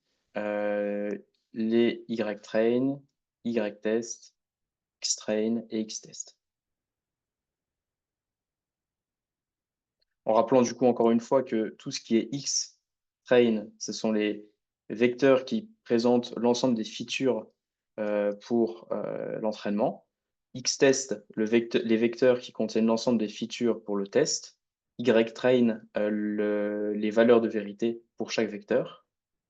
les ytrain, ytest, xtrain et xtest. En rappelant du coup encore une fois que tout ce qui est xtrain, ce sont les vecteurs qui présentent l'ensemble des features pour l'entraînement. Xtest, les vecteurs qui contiennent l'ensemble des features pour le test. Ytrain, les valeurs de vérité pour chaque vecteur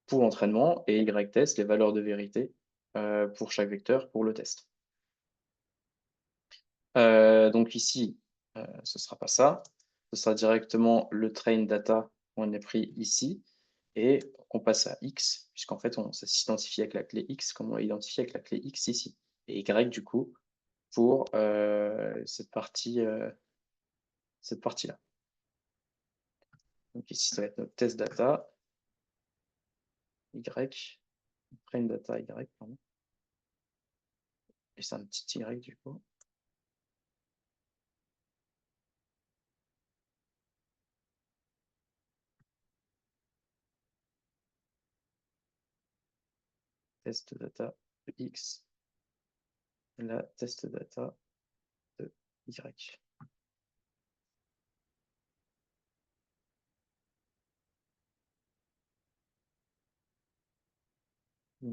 pour l'entraînement. Et ytest, les valeurs de vérité pour chaque vecteur pour le test. Donc ici, ce ne sera pas ça. Ce sera directement le train data qu'on a pris ici. Et on passe à X, puisqu'en fait, ça s'identifie avec la clé X, comme on l'a identifié avec la clé X ici. Et Y, du coup, pour cette partie-là. Donc ici, ça va être notre test data, Y, train data Y, pardon. Et c'est un petit Y, du coup. Test data de X. Et là, test data de Y.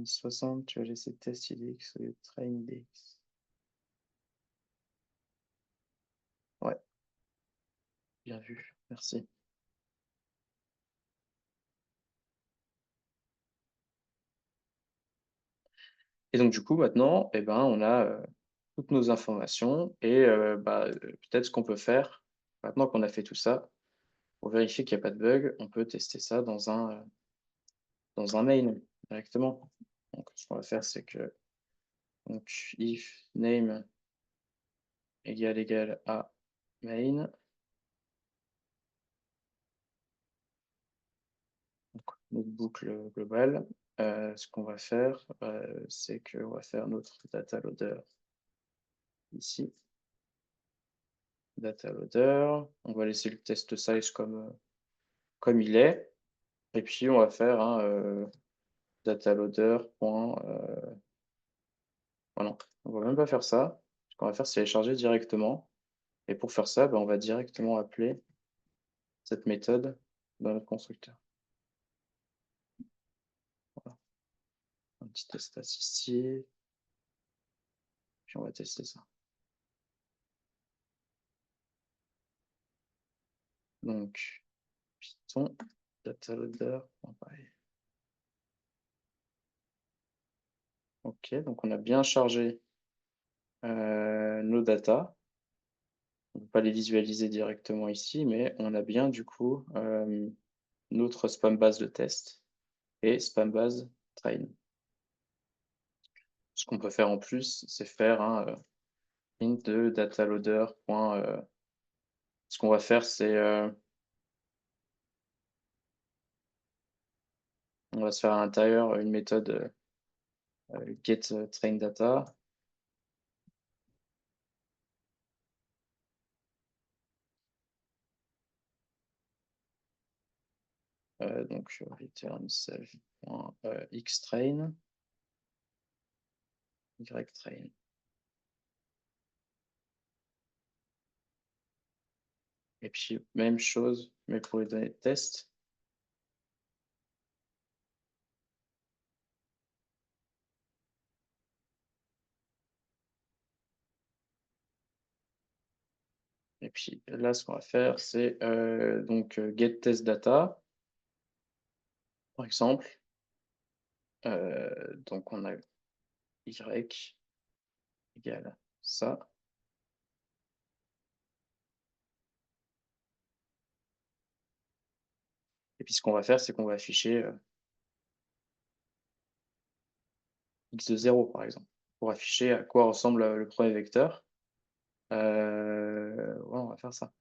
60, tu vas laisser test idx au lieu de train idx. Ouais, bien vu, merci. Et donc du coup maintenant, eh ben, on a, toutes nos informations et peut-être ce qu'on peut faire, maintenant qu'on a fait tout ça, pour vérifier qu'il y a pas de bug, on peut tester ça dans un main directement. Donc ce qu'on va faire, c'est que donc if name égale à main, donc notre boucle globale, ce qu'on va faire, c'est qu'on va faire notre data loader ici. Data loader, on va laisser le test size comme il est. Et puis on va faire un data loader. Voilà, on va même pas faire ça. Ce qu'on va faire, c'est les charger directement. Et pour faire ça, on va directement appeler cette méthode dans notre constructeur. Voilà. Un petit test ici. Puis on va tester ça. Donc, Python, data loader. Ok, donc on a bien chargé nos data. On ne peut pas les visualiser directement ici, mais on a bien du coup notre spam base de test et spam base train. Ce qu'on peut faire en plus, c'est faire un int de data loader. Ce qu'on va faire, c'est on va se faire à l'intérieur une méthode get train data. Donc return self.xtrain, ytrain. Et puis même chose, mais pour les données de test. Et puis là, ce qu'on va faire, c'est donc get test data, par exemple. Donc on a y égale ça. Et puis ce qu'on va faire, c'est qu'on va afficher x de 0, par exemple, pour afficher à quoi ressemble le premier vecteur. On va faire ça.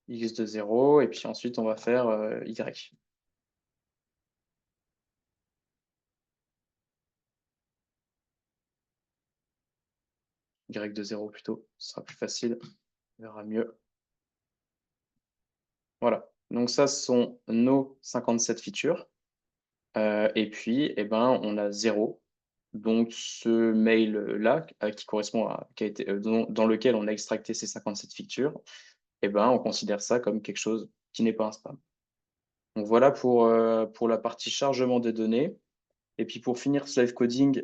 X de 0, et puis ensuite on va faire y. Y de 0 plutôt, ce sera plus facile, on verra mieux. Voilà, donc ça, ce sont nos 57 features. Et puis, eh ben, on a 0. Donc ce mail-là, qui correspond à, qui a été, dans lequel on a extracté ces 57 features, eh ben, on considère ça comme quelque chose qui n'est pas un spam. Donc voilà pour la partie chargement des données. Et puis pour finir ce live coding,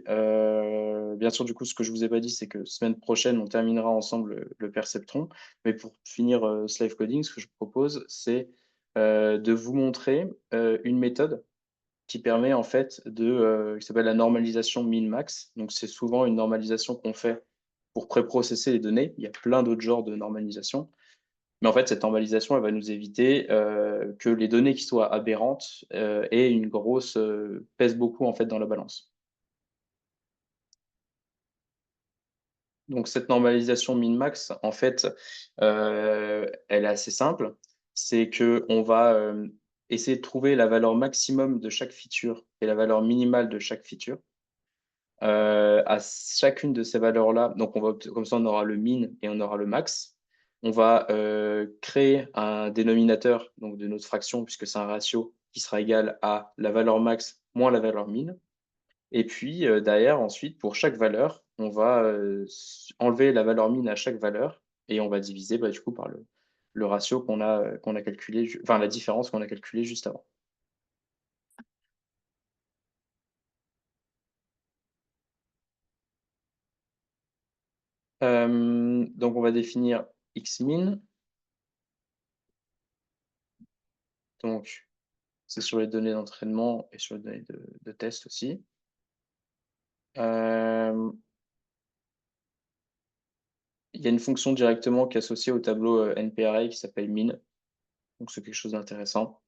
bien sûr, du coup, ce que je vous ai pas dit, c'est que semaine prochaine, on terminera ensemble le perceptron. Mais pour finir ce live coding, ce que je propose, c'est de vous montrer une méthode qui permet en fait qui s'appelle la normalisation min-max. Donc c'est souvent une normalisation qu'on fait pour préprocesser les données. Il y a plein d'autres genres de normalisation. Mais en fait, cette normalisation, elle va nous éviter que les données qui soient aberrantes aient une grosse pèsent beaucoup en fait dans la balance. Donc cette normalisation min-max, en fait, elle est assez simple. C'est que on va essayer de trouver la valeur maximum de chaque feature et la valeur minimale de chaque feature. À chacune de ces valeurs-là, donc on va, comme ça on aura le min et on aura le max. On va créer un dénominateur donc de notre fraction, puisque c'est un ratio qui sera égal à la valeur max moins la valeur min. Et puis derrière, ensuite, pour chaque valeur, on va enlever la valeur min à chaque valeur et on va diviser du coup par le ratio qu'on a calculé, enfin la différence qu'on a calculée juste avant. Donc on va définir xmin. Donc c'est sur les données d'entraînement et sur les données de test aussi. Il y a une fonction directement qui est associée au tableau NPRA qui s'appelle min. Donc c'est quelque chose d'intéressant.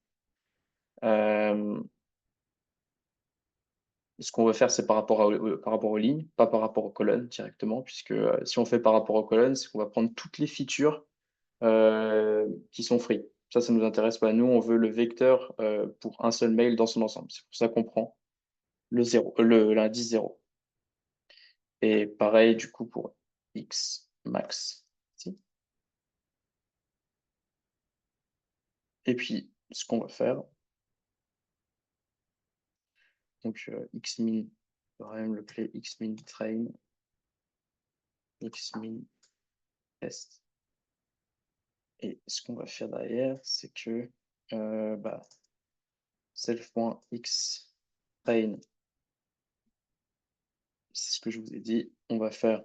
Ce qu'on va faire, c'est par rapport aux lignes, pas par rapport aux colonnes directement, puisque si on fait par rapport aux colonnes, c'est qu'on va prendre toutes les features qui sont free. Ça nous intéresse pas. Nous, on veut le vecteur pour un seul mail dans son ensemble. C'est pour ça qu'on prend l'indice 0. Et pareil, du coup, pour x max. Ici. Et puis, ce qu'on va faire, donc xmin, on va même le clé xmin train, xmin test. Et ce qu'on va faire derrière, c'est que self.x train, c'est ce que je vous ai dit, on va faire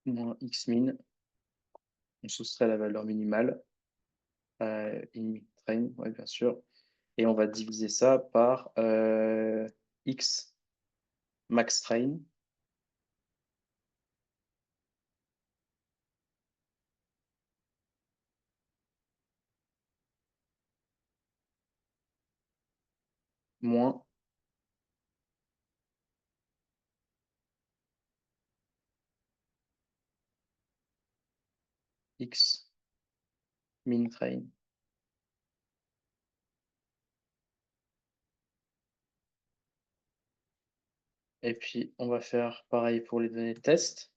moins xmin, on soustrait la valeur minimale, in train, ouais, bien sûr, et on va diviser ça par x max train, moins x min train. Et puis, on va faire pareil pour les données de test.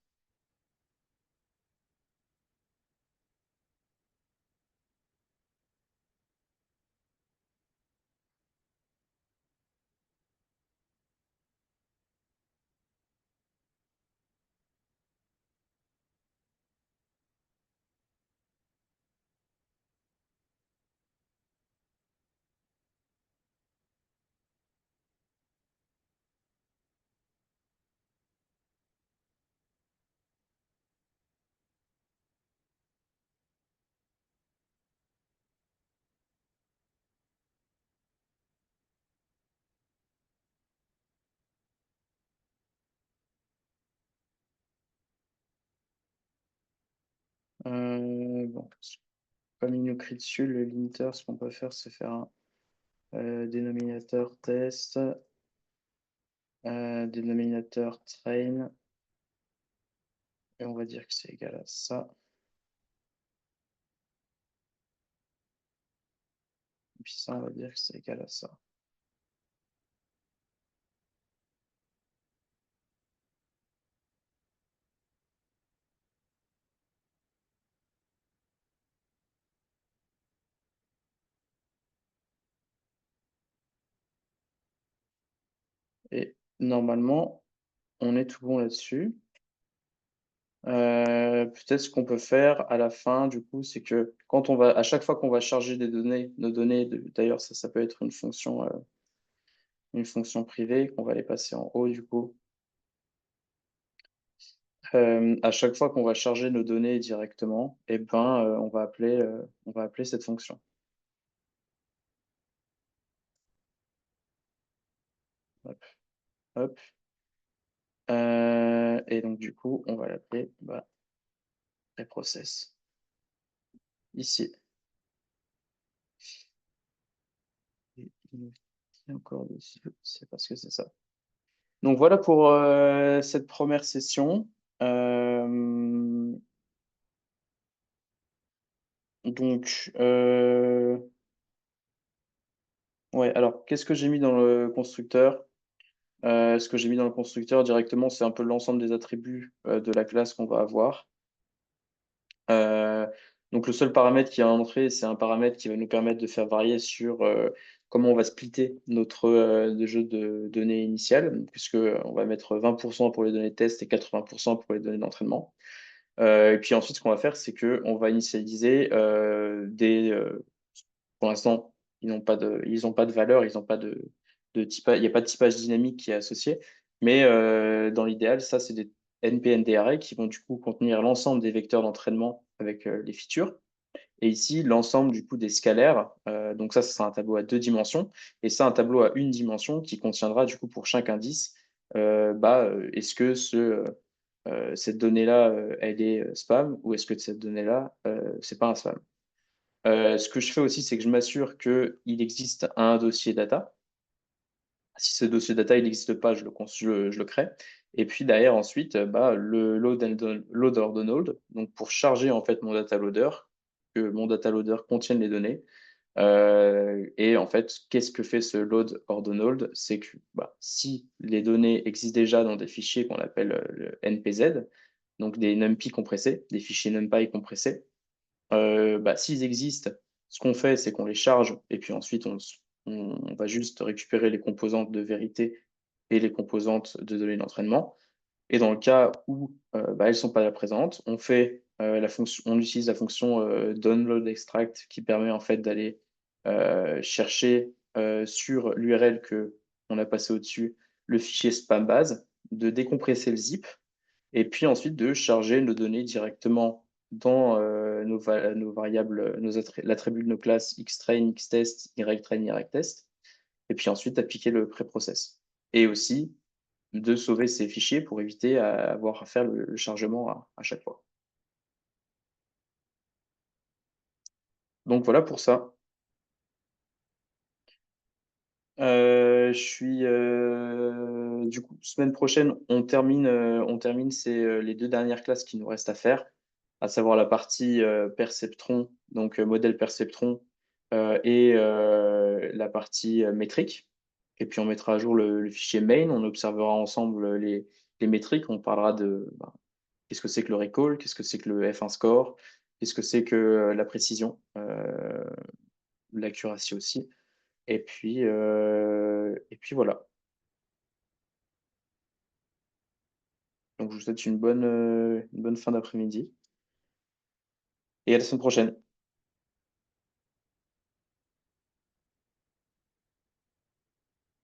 Bon, comme il nous crie dessus, le linter, ce qu'on peut faire, c'est faire un dénominateur test, dénominateur train, et on va dire que c'est égal à ça. Et puis ça, on va dire que c'est égal à ça. Et normalement, on est tout bon là-dessus. Peut-être ce qu'on peut faire à la fin, du coup, c'est que quand on va, à chaque fois qu'on va charger des données, nos données, d'ailleurs, ça peut être une fonction privée, qu'on va les passer en haut, du coup. À chaque fois qu'on va charger nos données directement, eh ben, on va appeler cette fonction. Hop, hop. Et donc, du coup, on va l'appeler reprocess. Ici. Et il nous dit encore dessus, c'est parce que c'est ça. Donc voilà pour cette première session. Donc, ouais, alors qu'est-ce que j'ai mis dans le constructeur? Ce que j'ai mis dans le constructeur directement, c'est un peu l'ensemble des attributs de la classe qu'on va avoir. Donc le seul paramètre qui est à entrer, c'est un paramètre qui va nous permettre de faire varier sur comment on va splitter notre jeu de données initiales, puisque on va mettre 20% pour les données de test et 80% pour les données d'entraînement. Et puis ensuite, ce qu'on va faire, c'est qu'on va initialiser pour l'instant, ils n'ont pas de valeur, ils n'ont pas il y a pas de typage dynamique qui est associé, mais dans l'idéal, ça, c'est des NP arrays qui vont du coup contenir l'ensemble des vecteurs d'entraînement avec les features. Et ici, l'ensemble du coup des scalaires. Donc ça, c'est un tableau à 2 dimensions. Et ça, un tableau à 1 dimension qui contiendra du coup pour chaque indice, est-ce que cette donnée-là, elle est spam ou est-ce que cette donnée-là, c'est pas un spam. Ce que je fais aussi, c'est que je m'assure qu'il existe un dossier data. Si ce dossier data il n'existe pas, je le crée. Et puis derrière, ensuite, le loader de node, donc pour charger en fait mon data loader, que mon data loader contienne les données. Et en fait, qu'est-ce que fait ce load order node? C'est que si les données existent déjà dans des fichiers qu'on appelle le NPZ, donc des NumPy compressés, des fichiers NumPy compressés, s'ils existent, ce qu'on fait, c'est qu'on les charge et puis ensuite on va juste récupérer les composantes de vérité et les composantes de données d'entraînement. Et dans le cas où elles ne sont pas là présentes, on utilise la fonction download extract qui permet en fait d'aller chercher sur l'URL que on a passé au-dessus le fichier spam base, de décompresser le zip et puis ensuite de charger nos données directement dans nos variables, l'attribut de nos classes xtrain, xtest, ytrain, ytest, et puis ensuite appliquer le préprocess. Et aussi de sauver ces fichiers pour éviter à avoir à faire le chargement à chaque fois. Donc voilà pour ça. Du coup, semaine prochaine, on termine les 2 dernières classes qui nous restent à faire, à savoir la partie perceptron, donc modèle perceptron, et la partie métrique. Et puis on mettra à jour le fichier main, on observera ensemble les métriques, on parlera de qu'est-ce que c'est que le recall, qu'est-ce que c'est que le F1 score, qu'est-ce que c'est que la précision, l'accuracy aussi. Et puis voilà. Donc je vous souhaite une bonne fin d'après-midi et à la semaine prochaine.